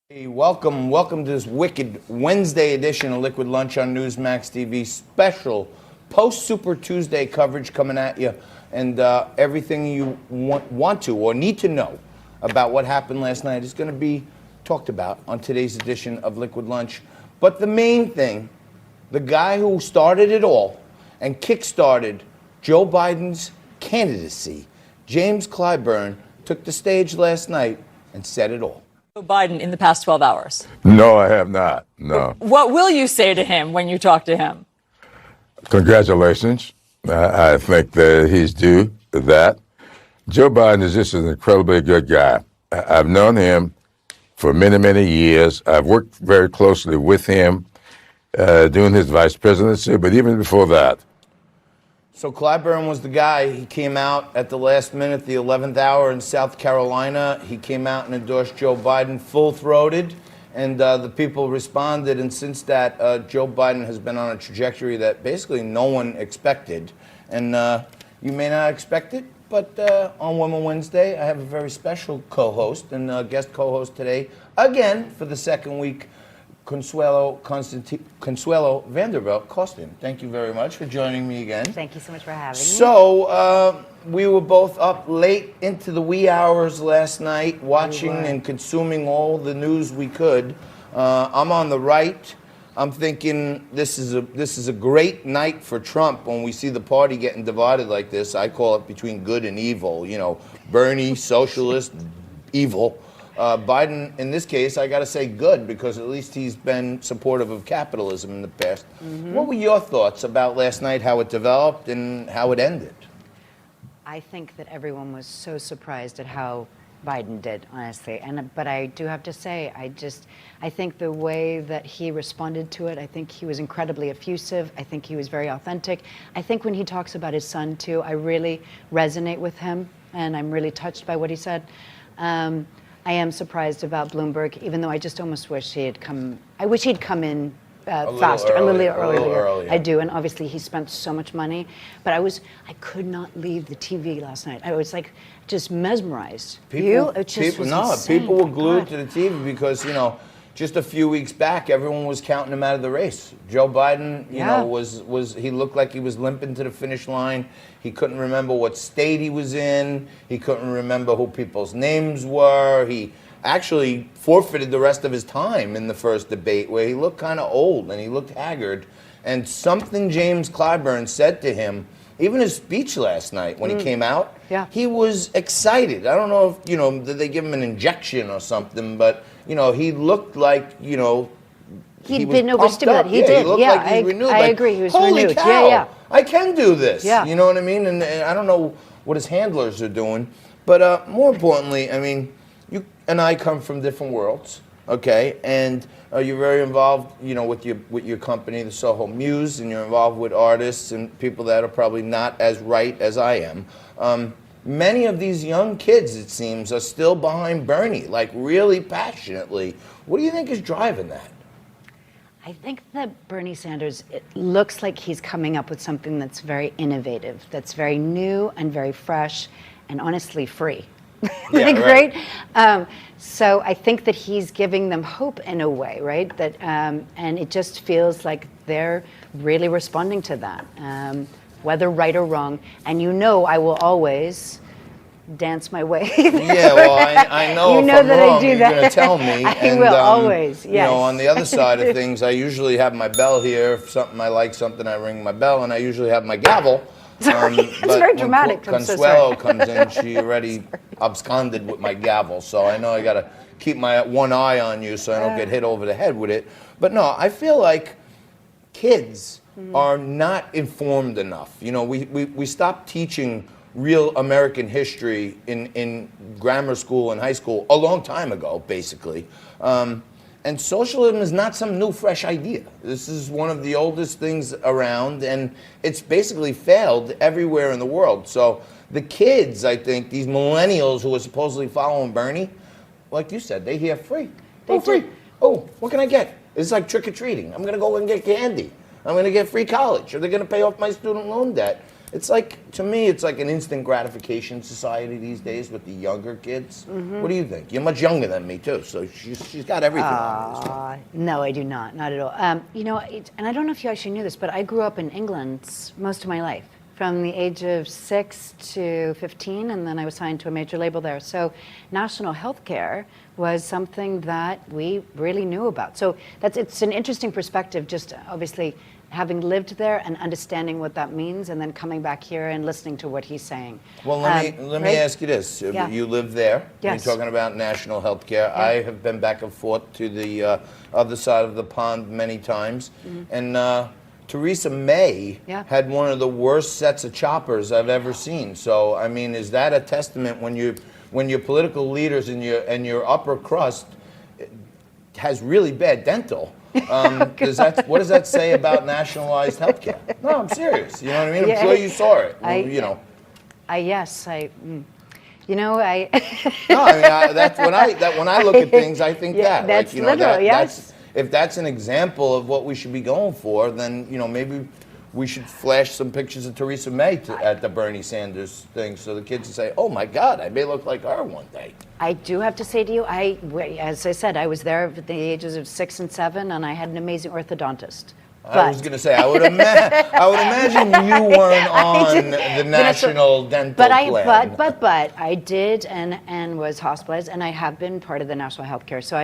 Hey, welcome to this wicked Wednesday edition of Liquid Lunch on Newsmax TV. Special post-Super Tuesday coverage coming at you, and everything you want to or need to know about what happened last night is going to be talked about on today's edition of Liquid Lunch. But the main thing, the guy who started it all and kick-started Joe Biden's candidacy, James Clyburn, took the stage last night and said it all. Joe Biden in the past 12 hours? No, I have not. No. What will you say to him when you talk to him? Congratulations. I think that he's due to that. Joe Biden is just an incredibly good guy. I've known him for many, many years. I've worked very closely with him during his vice presidency, but even before that. So Clyburn was the guy. He came out at the last minute, the 11th hour in South Carolina. He came out and endorsed Joe Biden full-throated, and the people responded. And since that, Joe Biden has been on a trajectory that basically no one expected. And you may not expect it, but on Women Wednesday, I have a very special co-host and guest co-host today, again, for the second week, Consuelo Vanderbilt Costin. Thank you very much for joining me again. Thank you so much for having me. So we were both up late into the wee hours last night, watching and consuming all the news we could. I'm on the right. I'm thinking this is a great night for Trump when we see the party getting divided like this. I call it between good and evil. You know, Bernie, socialist, evil. Biden, in this case, I got to say good, because at least he's been supportive of capitalism in the past. Mm-hmm. What were your thoughts about last night, how it developed and how it ended? I think that everyone was so surprised at how Biden did, honestly. But I do have to say, I think the way that he responded to it, I think he was incredibly effusive. I think he was very authentic. I think when he talks about his son, too, I really resonate with him, and I'm really touched by what he said. I am surprised about Bloomberg, even though I just almost wish he had come. I wish he'd come in faster, a little earlier. I do, and obviously he spent so much money. But I could not leave the TV last night. I was like just mesmerized. People were glued to the TV because, you know, just a few weeks back, everyone was counting him out of the race. Joe Biden, you know, he looked like he was limping to the finish line. He couldn't remember what state he was in. He couldn't remember who people's names were. He actually forfeited the rest of his time in the first debate, where he looked kind of old and he looked haggard. And something James Clyburn said to him, even his speech last night when he came out, he was excited. I don't know if, you know, did they give him an injection or something, but, you know, he looked like, you know, he'd been overstimulated. He did. He looked like he was renewed. I agree. He was Holy renewed. Cow, I can do this. Yeah. You know what I mean? And I don't know what his handlers are doing. But more importantly, I mean, you and I come from different worlds, okay? And you're very involved, you know, with your company, the Soho Muse, and you're involved with artists and people that are probably not as right as I am. Many of these young kids, it seems, are still behind Bernie, like really passionately. What do you think is driving that? I think that Bernie Sanders, it looks like he's coming up with something that's very innovative, that's very new and very fresh, and honestly free. Right? So I think that he's giving them hope in a way, right? That and it just feels like they're really responding to that, whether right or wrong. And you know, I will always dance my way. Yeah, well, I know you if know I'm that wrong, I do you're that. going to tell me. I will always. Yes. You know, on the other side of things, I usually have my bell here. If something I like, something I ring my bell, and I usually have my gavel. It's but very dramatic. When Consuelo comes in, she already absconded with my gavel, so I know I got to keep my one eye on you so I don't get hit over the head with it. But no, I feel like kids are not informed enough. You know, we stopped teaching real American history in grammar school and high school a long time ago, basically. And socialism is not some new, fresh idea. This is one of the oldest things around, and it's basically failed everywhere in the world. So the kids, I think, these millennials who are supposedly following Bernie, like you said, they hear free. Oh, free. Oh, what can I get? It's like trick-or-treating. I'm going to go and get candy. I'm going to get free college. Or they're going to pay off my student loan debt. it's like, to me, it's like an instant gratification society these days with the younger kids. What do you think? You're much younger than me too, so she's got everything on this one. No, I do not at all. You know, and I don't know if you actually knew this, but I grew up in England most of my life, from the age of 6 to 15, and then I was signed to a major label there. So national health care was something that we really knew about. So it's an interesting perspective, just obviously having lived there and understanding what that means, and then coming back here and listening to what he's saying. Well, let me ask you this. Yeah. You live there. Yes. You're talking about national health care. Yeah. I have been back and forth to the other side of the pond many times. And Theresa May Yeah. had one of the worst sets of choppers I've ever seen. So, I mean, is that a testament when your political leaders and your upper crust has really bad dental? What does that say about nationalized health care? No, I'm serious. You know what I mean? I'm sure you saw it. You know. Yes, you know, I. No, I mean that's when I look at things, I think Yeah, that. that's Like, you know, literal, yes. if that's an example of what we should be going for, then you know maybe we should flash some pictures of Theresa May at the Bernie Sanders thing, so the kids can say, "Oh my God, I may look like her one day." I do have to say to you, as I said, I was there at the ages of 6 and 7, and I had an amazing orthodontist. I was going to say, I would imagine you weren't on the national dental plan. But I did and was hospitalized, and I have been part of the national health care. So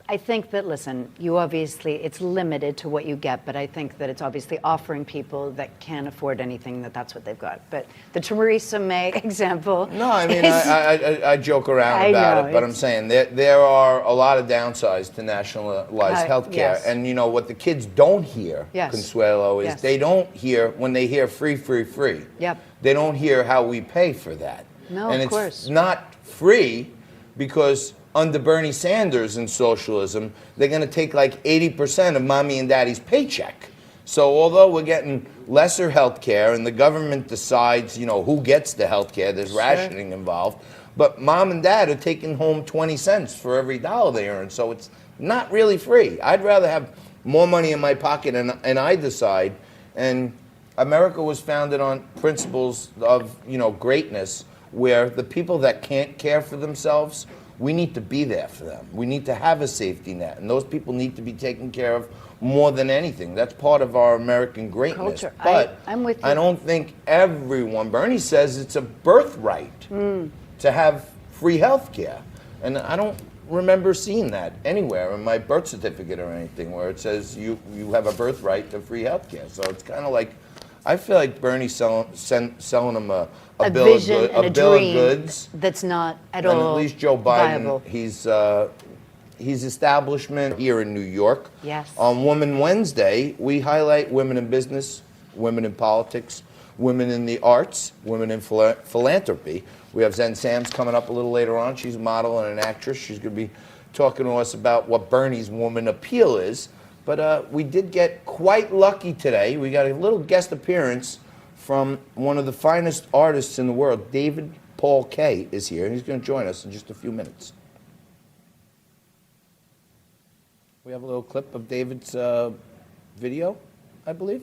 I think that, listen, you obviously, it's limited to what you get, but I think that it's obviously offering people that can't afford anything that's what they've got. But the Theresa May example. No, I mean, I joke around about it, but I'm saying there are a lot of downsides to nationalized health care. Yes. And, you know, what the kids don't hear, Consuelo, is they don't hear, when they hear free. Yep. They don't hear how we pay for that. No, and of course. it's not free because under Bernie Sanders and socialism, they're going to take like 80% of mommy and daddy's paycheck. So although we're getting lesser health care and the government decides, you know, who gets the health care, there's rationing involved, but mom and dad are taking home 20 cents for every dollar they earn. So it's not really free. I'd rather have more money in my pocket and I decide. And America was founded on principles of, you know, greatness, where the people that can't care for themselves, we need to be there for them. We need to have a safety net, and those people need to be taken care of more than anything. That's part of our American greatness. Culture. But I'm with you. I don't think everyone, Bernie says it's a birthright to have free health care. And I don't remember seeing that anywhere in my birth certificate or anything where it says you have a birthright to free health care. So it's kind of like, I feel like Bernie's selling them a bill vision of and a bill of dream goods. that's not at And all at least Joe Biden, viable. he's establishment here in New York. Yes. On Women Wednesday, we highlight women in business, women in politics, women in the arts, women in philanthropy. We have Zen Sam's coming up a little later on. She's a model and an actress. She's going to be talking to us about what Bernie's woman appeal is. But we did get quite lucky today. We got a little guest appearance from one of the finest artists in the world. David Paul Kaye is here, and he's going to join us in just a few minutes. We have a little clip of David's video, I believe.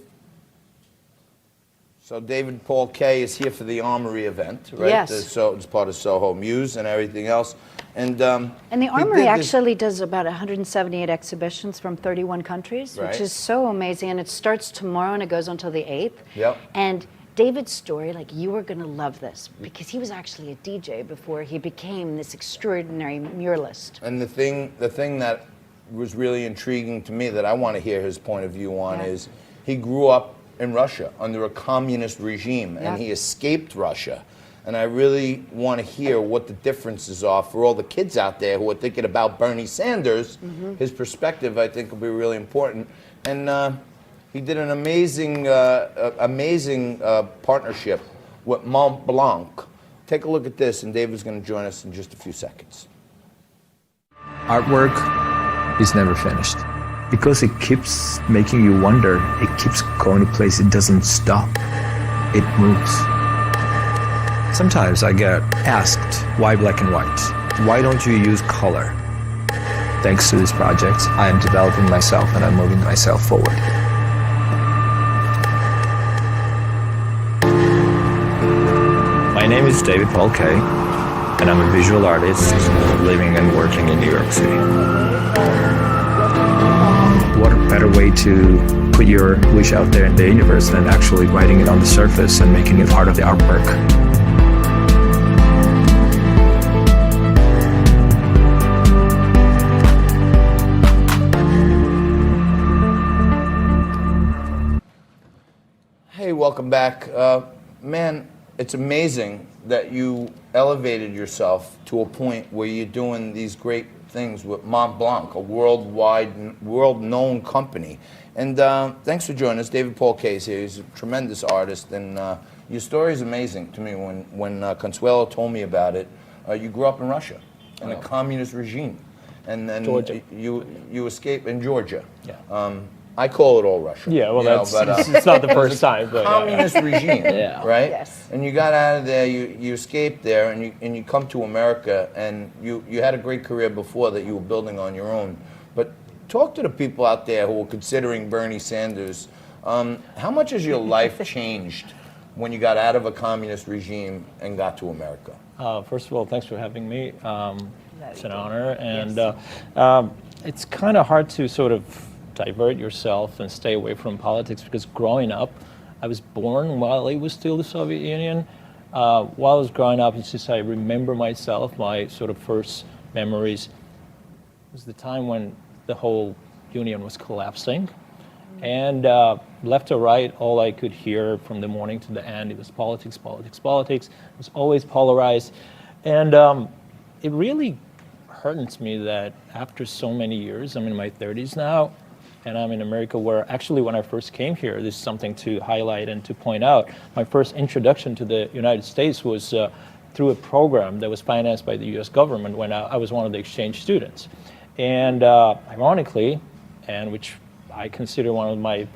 So David Paul Kaye is here for the Armory event, right? Yes. So it's part of Soho Muse and everything else. And the he Armory did this- actually does about 178 exhibitions from 31 countries, Right. which is so amazing. And it starts tomorrow and it goes until the 8th. Yep. And David's story, like, you are going to love this, because he was actually a DJ before he became this extraordinary muralist. And the thing that was really intriguing to me that I want to hear his point of view on is he grew up in Russia under a communist regime, and he escaped Russia. And I really want to hear what the differences are for all the kids out there who are thinking about Bernie Sanders. His perspective, I think, will be really important. And he did an amazing partnership with Mont Blanc. Take a look at this, and David's going to join us in just a few seconds. Artwork is never finished because it keeps making you wonder. It keeps going to places. It doesn't stop. It moves. Sometimes I get asked, why black and white? Why don't you use color? Thanks to this project, I am developing myself and I'm moving myself forward. name is David Paul Kaye, and I'm a visual artist living and working in New York City. What a better way to put your wish out there in the universe than actually writing it on the surface and making it part of the artwork. Hey, welcome back. Man, it's amazing that you elevated yourself to a point where you're doing these great things with Mont Blanc, a world-known company. And thanks for joining us. David Paul Kaye is here. He's a tremendous artist, and your story is amazing to me. When Consuelo told me about it, you grew up in Russia, in a communist regime, and then Georgia. you escaped in Georgia. Yeah. I call it all Russia. Yeah, well, you know, it's not the first time. But, communist regime, Yeah. right? Yes. And you got out of there, you escaped there, and you come to America, and you had a great career before that you were building on your own. But talk to the people out there who are considering Bernie Sanders. How much has your life changed when you got out of a communist regime and got to America? First of all, thanks for having me. It's an honor. And it's kind of hard to sort of divert yourself and stay away from politics, because growing up, I was born while it was still the Soviet Union. While I was growing up, it's just I remember myself, my sort of first memories was the time when the whole union was collapsing. And left to right, all I could hear from the morning to the end, it was politics, politics, politics. It was always polarized. And it really hurts me that after so many years, I'm in my 30s now, and I'm in America, where actually when I first came here, this is something to highlight and to point out. My first introduction to the United States was through a program that was financed by the US government when I was one of the exchange students. And ironically, and which I consider one of my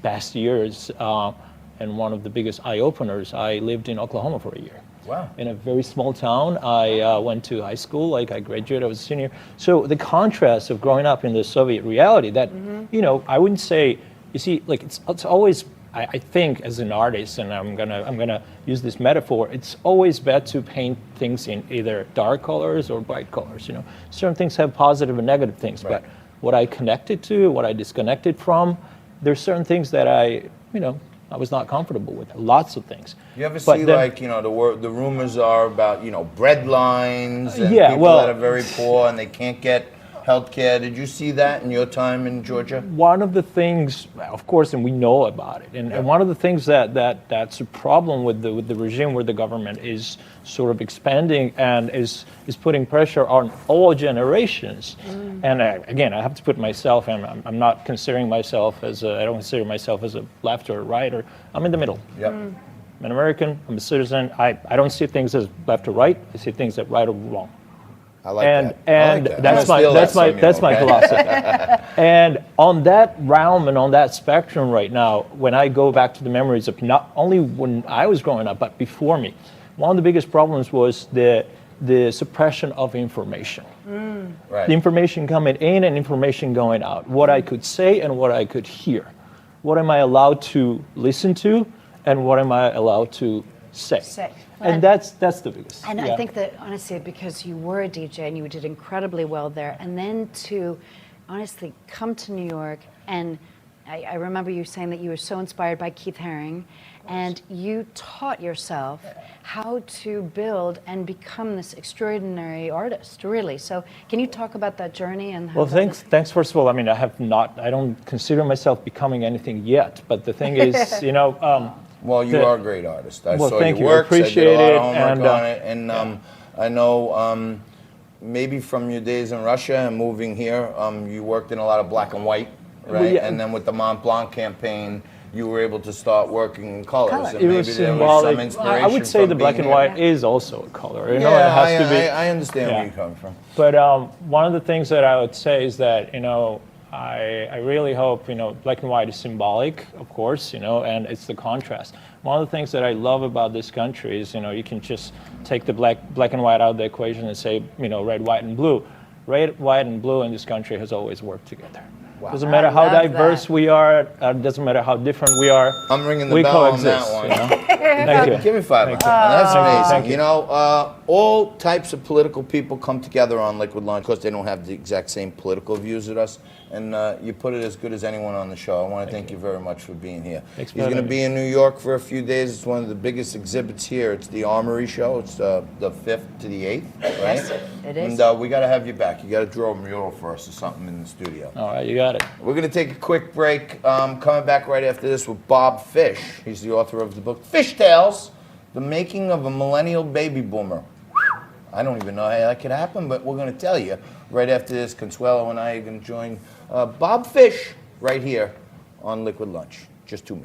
best years and one of the biggest eye-openers, I lived in Oklahoma for a year. Wow. In a very small town. I went to high school, like I graduated, I was a senior. So the contrast of growing up in the Soviet reality that, you know, I wouldn't say, you see, like it's always, I think as an artist, and I'm gonna use this metaphor, it's always bad to paint things in either dark colors or bright colors, you know. Certain things have positive and negative things, Right. but what I connected to, what I disconnected from, there's certain things that I was not comfortable with, lots of things. You ever But see, then- like, you know, the rumors are about, you know, bread lines and Yeah, people well- that are very poor and they can't get health care. Did you see that in your time in Georgia? One of the things, of course, and we know about it, and one of the things that's a problem with the regime, where the government is sort of expanding and is putting pressure on all generations. And again, I have to put myself, and I'm not considering myself as I don't consider myself as a left or right, or I'm in the middle. Yep. I'm an American, I'm a citizen. I don't see things as left or right. I see things as right or wrong. I like And that. I like that. I'm that's gonna steal that from you, that's my okay? philosophy. And on that realm and on that spectrum right now, when I go back to the memories of not only when I was growing up, but before me, one of the biggest problems was the suppression of information. Right. The information coming in and information going out. What I could say and what I could hear. What am I allowed to listen to, and what am I allowed to say? And that's the biggest. And yeah. I think that, honestly, because you were a DJ and you did incredibly well there, and then to honestly come to New York, and I remember you saying that you were so inspired by Keith Haring, and you taught yourself how to build and become this extraordinary artist, really. So can you talk about that journey? And how Well, that was- thanks. First of all, I mean, I don't consider myself becoming anything yet, but the thing is, you know, Well, you are a great artist. I Well, saw thank your you. I works. I did appreciate a lot it, of homework and, on it, and I know maybe from your days in Russia and moving here, you worked in a lot of black and white, right? Well, yeah. And then with the Mont Blanc campaign, you were able to start working in colors. Color. And it maybe was there symbolic. was some inspiration. I would say from the black being and white here. is also a color. You Yeah, know, it has to be. I understand Yeah. where you come from. But one of the things that I would say is that, you know, I really hope, you know, black and white is symbolic, of course, you know, and it's the contrast. One of the things that I love about this country is, you know, you can just take the black and white out of the equation and say, you know, red, white, and blue. Red, white, and blue in this country has always worked together. Doesn't matter how love diverse that. we are. Doesn't matter how different we are. I'm ringing the we bell on coexist. that one. You know? Thank you. Give me five. Thank you. That's amazing. Thank you. You know, all types of political people come together on Liquid Lunch. Of course, they don't have the exact same political views as us, and you put it as good as anyone on the show. I want to thank you very much for being here. Thanks for He's going to having be in New York for a few days. It's one of the biggest exhibits here. It's the Armory Show. It's the 5th to the 8th, right? Yes, it is. And we got to have you back. You got to draw a mural for us or something in the studio. All right, you got it. We're going to take a quick break. Coming back right after this with Bob Fish. He's the author of the book Fish Tales, The Making of a Millennial Baby Boomer. I don't even know how that could happen, but we're going to tell you right after this. Consuelo and I are going to join Bob Fish right here on Liquid Lunch. Just 2 minutes.